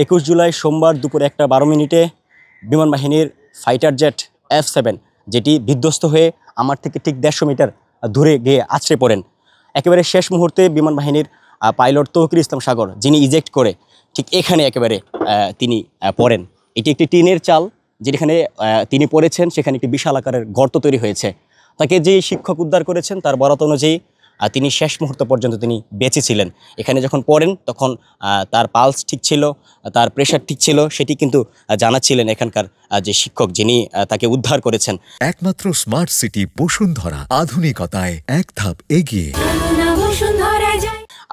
21 জুলাই সোমবার দুপুর 1:12 বিমান বাহিনীর ফাইটার জেট F7 যেটি বিধ্বস্ত হয়ে আমার থেকে ঠিক 150 মিটার দূরে গিয়ে আছড়ে পড়েন। একেবারে শেষ মুহূর্তে বিমান বাহিনীর পাইলট তৌকির ইসলাম সাগর যিনি ইজেক্ট করে ঠিক এখানে একেবারে তিনি পড়েন। এটি একটি টিনের চাল, যেখানে তিনি পড়েছেন সেখানে একটি বিশাল আকারের গর্ত তৈরি হয়েছে। তাকে যে শিক্ষক উদ্ধার করেছেন তার বরাত অনুযায়ী তিনি শেষ মুহূর্ত পর্যন্ত তিনি বেঁচে ছিলেন। এখানে যখন পড়েন তখন তার পালস ঠিক ছিল, তার প্রেশার ঠিক ছিল, সেটি কিন্তু জানাচ্ছিলেন এখানকার যে শিক্ষক যিনি তাকে উদ্ধার করেছেন। একমাত্র স্মার্ট সিটি বসুন্ধরা, আধুনিকতায় এক ধাপ এগিয়ে।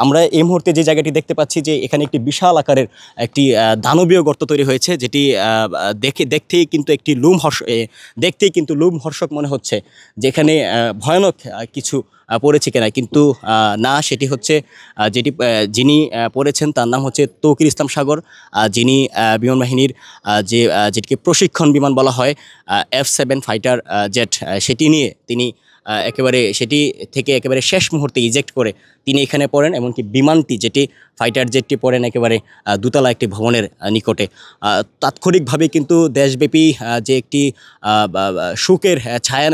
আমরা এই মুহূর্তে যে জায়গাটি দেখতে পাচ্ছি যে এখানে একটি বিশাল আকারের একটি দানবীয় গর্ত তৈরি হয়েছে, যেটি দেখতেই কিন্তু লোমহর্ষক মনে হচ্ছে, যেখানে ভয়ানক কিছু পড়েছে কিনা, কিন্তু না, সেটি হচ্ছে যিনি পড়েছেন তার নাম হচ্ছে তৌকির ইসলাম সাগর, যিনি বিমান বাহিনীর যেটিকে প্রশিক্ষণ বিমান বলা হয় F7 ফাইটার জেট, সেটি নিয়ে তিনি সেটি থেকে একেবারে শেষ মুহূর্তে ইজেক্ট করে তিনি এখানে পড়েন। এমনকি বিমানটি যেটি ফাইটার জেটটি পড়েন একেবারে দোতলা একটি ভবনের নিকটে। তাৎক্ষণিকভাবে কিন্তু দেশব্যাপী যে একটি শোকের ছায়া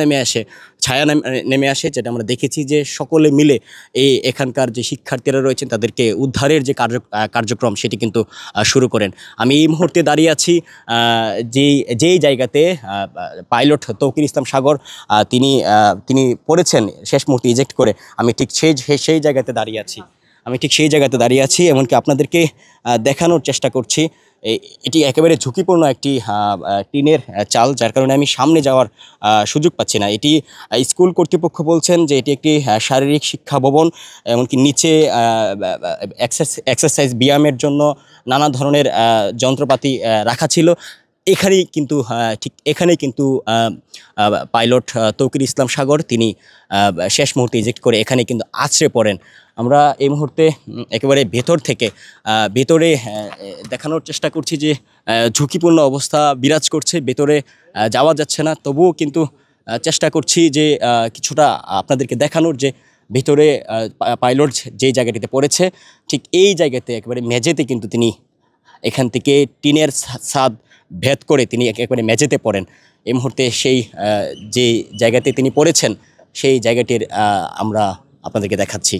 নেমে আসে, যেটা আমরা দেখেছি যে সকলে মিলে এখানকার যে শিক্ষার্থীরা রয়েছেন তাদেরকে উদ্ধারের যে কার্যক্রম সেটি কিন্তু শুরু করেন। আমি এই মুহূর্তে দাঁড়িয়ে আছি যেই জায়গাতে পাইলট তৌকির ইসলাম সাগর তিনি পড়েছেন শেষ মুহূর্তে ইজেক্ট করে। আমি ঠিক সেই জায়গাতে দাঁড়িয়ে আছি। এমনকি আপনাদেরকে দেখানোর চেষ্টা করছি। এটি একেবারে ঝুঁকিপূর্ণ একটি টিনের চাল, যার কারণে আমি সামনে যাওয়ার সুযোগ পাচ্ছি না। এটি স্কুল কর্তৃপক্ষ বলছেন যে এটি একটি শারীরিক শিক্ষা ভবন, এমনকি নিচে এক্সারসাইজ ব্যায়ামের জন্য নানা ধরনের যন্ত্রপাতি রাখা ছিল। এখানেই কিন্তু পাইলট তৌকির ইসলাম সাগর তিনি শেষ মুহূর্তে ইজেক্ট করে এখানে কিন্তু আছড়ে পড়েন। আমরা এই মুহূর্তে একেবারে ভেতরে দেখানোর চেষ্টা করছি যে ঝুঁকিপূর্ণ অবস্থা বিরাজ করছে, ভেতরে যাওয়া যাচ্ছে না। তবুও কিন্তু চেষ্টা করছি যে কিছুটা আপনাদেরকে দেখানোর, যে ভেতরে পাইলট যে জায়গাটিতে পড়েছে ঠিক এই জায়গাতে একেবারে মেঝেতে কিন্তু তিনি এখান থেকে টিনের ছাদ ভেদ করে তিনি একেবারে মেঝেতে পড়েন। এই মুহূর্তে সেই যে জায়গাতে তিনি পড়েছেন সেই জায়গাটির আমরা আপনাদেরকে দেখাচ্ছি।